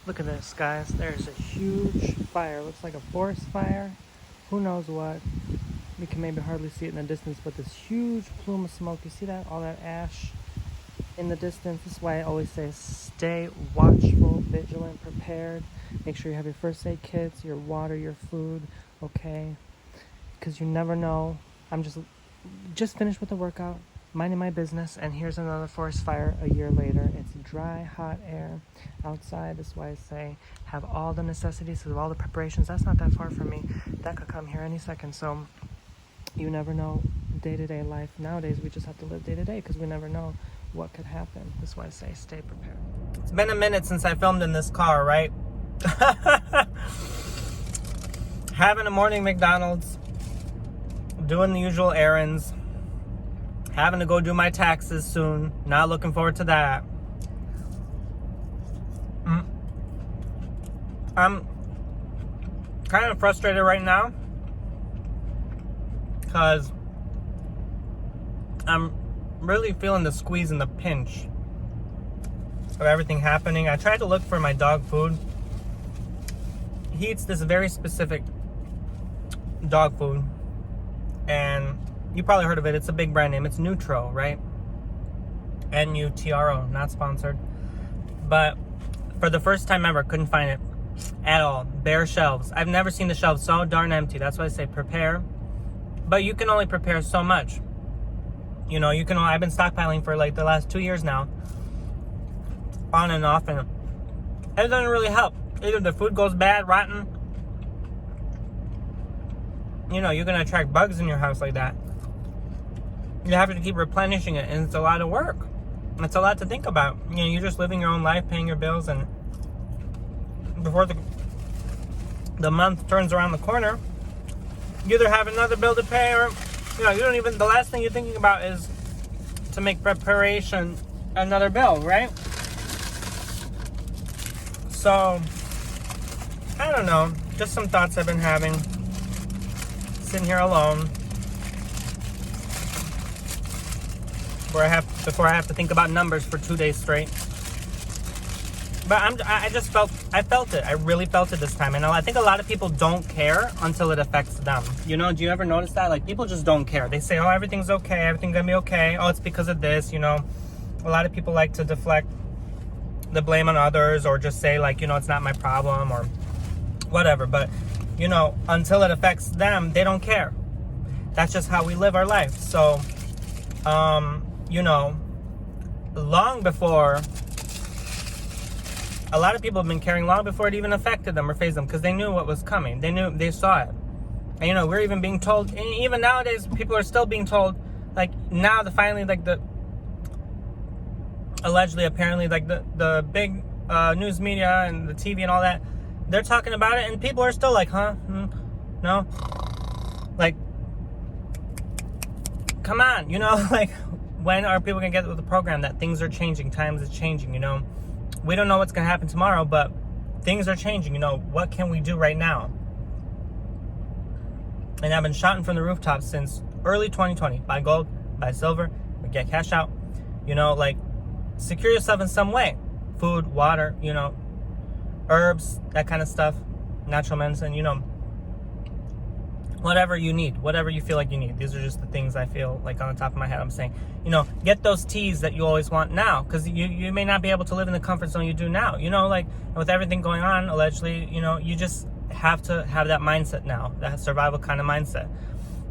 Look at this, guys. There's a huge fire. Looks like a forest fire. Who knows what? We can maybe hardly see it in the distance, but this huge plume of smoke. You see that? All that ash in the distance. This is why I always say stay watchful, vigilant, prepared. Make sure you have your first aid kits, your water, your food, okay? Because you never know. I'm just finished with the workout, minding my business, and here's another forest fire a year later. It's dry, hot air outside. That's why I say have all the necessities, have all the preparations. That's not that far from me. That could come here any second. So you never know day-to-day life. Nowadays, we just have to live day-to-day because we never know what could happen. That's why I say stay prepared. It's been a minute since I filmed in this car, right? Having a morning McDonald's, doing the usual errands, having to go do my taxes soon. Not looking forward to that. I'm kind of frustrated right now because I'm really feeling the squeeze and the pinch of everything happening. I tried to look for my dog food. He eats this very specific dog food, and you probably heard of it. It's a big brand name. It's Nutro, right? Nutro, not sponsored. But for the first time ever, couldn't find it at all. Bare shelves. I've never seen the shelves so darn empty. That's why I say prepare. But you can only prepare so much. You know, I've been stockpiling for like the last 2 years now, on and off, and it doesn't really help. Either the food goes bad, rotten. You know, you're going to attract bugs in your house like that. You have to keep replenishing it, and it's a lot of work. It's a lot to think about. You know, you're just living your own life, paying your bills, and before the month turns around the corner, you either have another bill to pay, or, you know, the last thing you're thinking about is to make preparation another bill, right? So, I don't know. Just some thoughts I've been having. Sitting here alone. Before I have to think about numbers for 2 days straight. But I felt it. I really felt it this time. And I think a lot of people don't care until it affects them. You know, do you ever notice that? Like, people just don't care. They say, oh, everything's okay. Everything's going to be okay. Oh, it's because of this, you know. A lot of people like to deflect the blame on others, or just say, like, you know, it's not my problem or whatever. But, you know, until it affects them, they don't care. That's just how we live our life. So, you know, long before, a lot of people have been caring long before it even affected them or phased them, because they knew what was coming. They saw it. And, you know, we're even being told, even nowadays, people are still being told, like, now finally, like, allegedly, apparently, like, the big news media and the TV and all that, they're talking about it, and people are still like, huh? No? Like, come on, you know, like, when are people going to get with the program that things are changing, times is changing, you know? We don't know what's going to happen tomorrow, but things are changing, you know? What can we do right now? And I've been shouting from the rooftops since early 2020. Buy gold, buy silver, get cash out. You know, like, secure yourself in some way. Food, water, you know, herbs, that kind of stuff. Natural medicine, you know. Whatever you need, whatever you feel like you need. These are just the things I feel like on the top of my head I'm saying. You know, get those teas that you always want now, because you may not be able to live in the comfort zone you do now. You know, like, with everything going on, allegedly, you know, you just have to have that mindset now, that survival kind of mindset.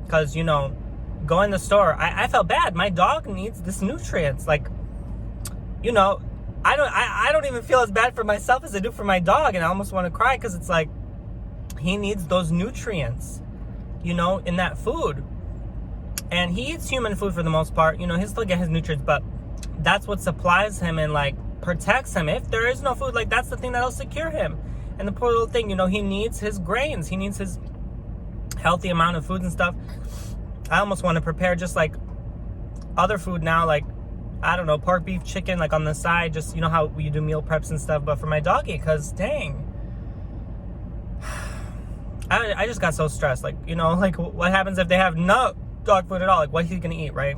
Because, you know, go in the store, I felt bad. My dog needs this nutrients. Like, you know, I don't even feel as bad for myself as I do for my dog, and I almost want to cry, because it's like, he needs those nutrients, you know, in that food. And he eats human food for the most part. You know, he'll still get his nutrients, but that's what supplies him and, like, protects him. If there is no food, like, that's the thing that'll secure him. And the poor little thing, you know, he needs his grains. He needs his healthy amount of food and stuff. I almost want to prepare just, like, other food now, like, I don't know, pork, beef, chicken, like, on the side. Just, you know how you do meal preps and stuff. But for my doggy, because, dang, I just got so stressed. Like, you know, like, what happens if they have no dog food at all? Like, what he's gonna eat, right?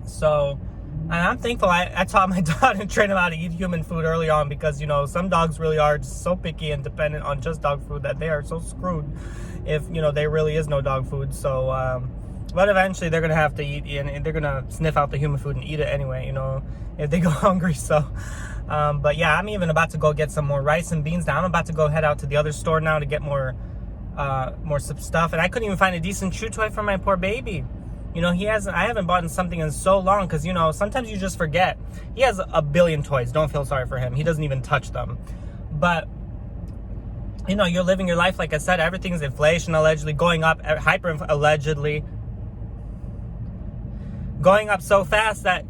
So, And I'm thankful I taught my dog and trained him how to eat human food early on, because, you know, some dogs really are just so picky and dependent on just dog food that they are so screwed if, you know, there really is no dog food. So, but eventually they're going to have to eat, and they're going to sniff out the human food and eat it anyway, you know, if they go hungry. So, but yeah, I'm even about to go get some more rice and beans now. I'm about to go head out to the other store now to get more stuff. And I couldn't even find a decent chew toy for my poor baby. You know, I haven't bought something in so long, because, you know, sometimes you just forget. He has a billion toys. Don't feel sorry for him. He doesn't even touch them. But, you know, you're living your life. Like I said, everything's inflation allegedly going up, allegedly going up so fast that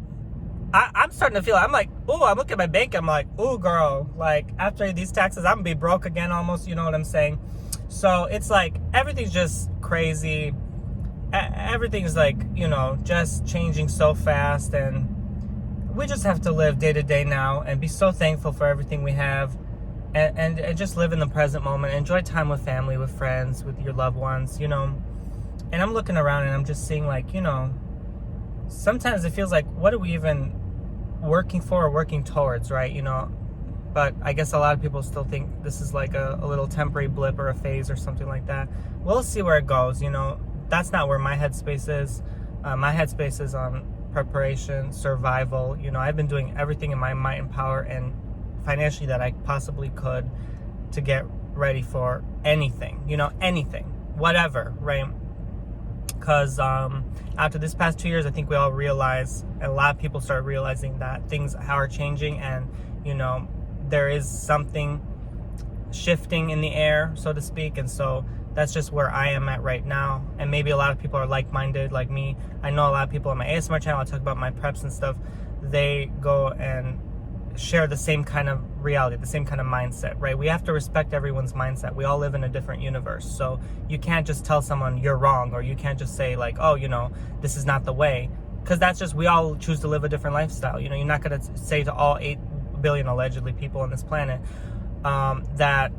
I'm starting to feel, I'm like, oh, I'm looking at my bank. I'm like, oh, girl, like, after these taxes, I'm going to be broke again almost. You know what I'm saying? So it's like everything's just crazy. Everything's like, you know, just changing so fast, and we just have to live day to day now and be so thankful for everything we have, and just live in the present moment. Enjoy time with family, with friends, with your loved ones, you know. And I'm looking around and I'm just seeing, like, you know, sometimes it feels like, what are we even working for or working towards, right? You know, but I guess a lot of people still think this is like a little temporary blip or a phase or something like that. We'll see where it goes, you know. That's not where my headspace is. My headspace is on preparation, survival. You know, I've been doing everything in my might and power and financially that I possibly could to get ready for anything, you know, anything, whatever, right? Because after this past 2 years, I think we all realize, and a lot of people start realizing that things are changing, and, you know, there is something shifting in the air, so to speak. And so that's just where I am at right now. And maybe a lot of people are like-minded like me. I know a lot of people on my ASMR channel, I talk about my preps and stuff, they go and share the same kind of reality, the same kind of mindset, right? We have to respect everyone's mindset. We all live in a different universe. So you can't just tell someone you're wrong, or you can't just say like, oh, you know, this is not the way. Because that's just, we all choose to live a different lifestyle. You know, you're not going to say to all 8 billion allegedly people on this planet that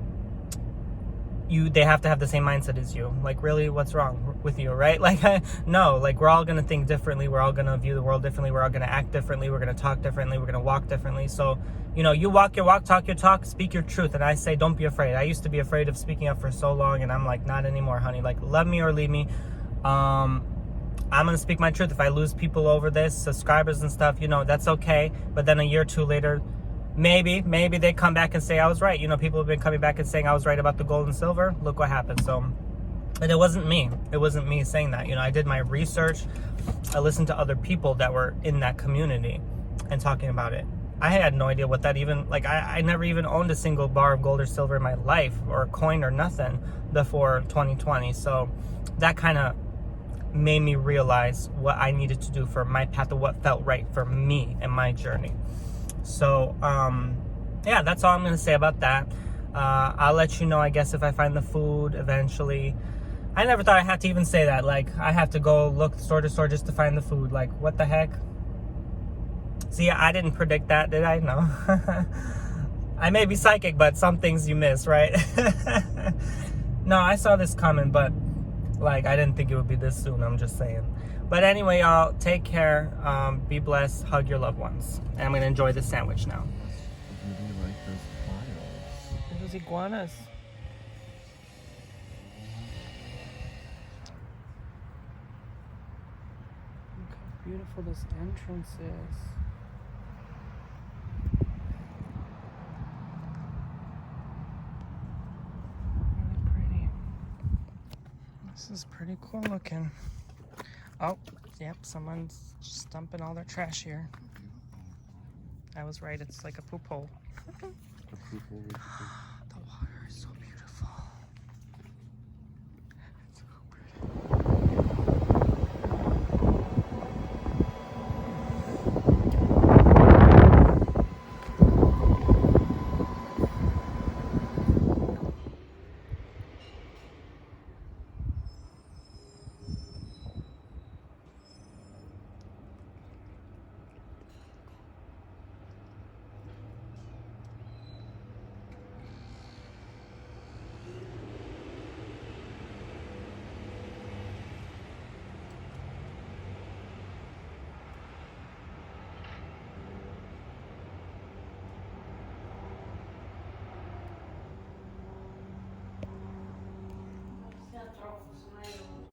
they have to have the same mindset as you. Like, really, what's wrong with you, right? Like, no, like, we're all going to think differently. We're all going to view the world differently. We're all going to act differently. We're going to talk differently. We're going to walk differently. So, you know, you walk your walk, talk your talk, speak your truth. And I say, don't be afraid. I used to be afraid of speaking up for so long, and I'm like, not anymore, honey. Like, love me or leave me. I'm going to speak my truth. If I lose people over this, subscribers and stuff, you know, that's okay. But then a year or two later, maybe they come back and say I was right. You know, people have been coming back and saying I was right about the gold and silver. Look what happened. So, and it wasn't me. It wasn't me saying that. You know, I did my research. I listened to other people that were in that community and talking about it. I had no idea what that even, like, I never even owned a single bar of gold or silver in my life, or a coin or nothing before 2020. So that kind of made me realize what I needed to do for my path, of what felt right for me and my journey. So, yeah, that's all I'm going to say about that. I'll let you know, I guess, if I find the food eventually. I never thought I had to even say that. Like, I have to go look store to store just to find the food. Like, what the heck? See, I didn't predict that, did I? No. I may be psychic, but some things you miss, right? No, I saw this coming, but, like, I didn't think it would be this soon. I'm just saying. But anyway, y'all, take care. Be blessed. Hug your loved ones. And I'm going to enjoy this sandwich now. Really like those piles. Those iguanas. Look how beautiful this entrance is. Really pretty. This is pretty cool looking. Oh, yep, someone's just dumping all their trash here. I was right, it's like a poop hole. A poop hole. The water is so beautiful.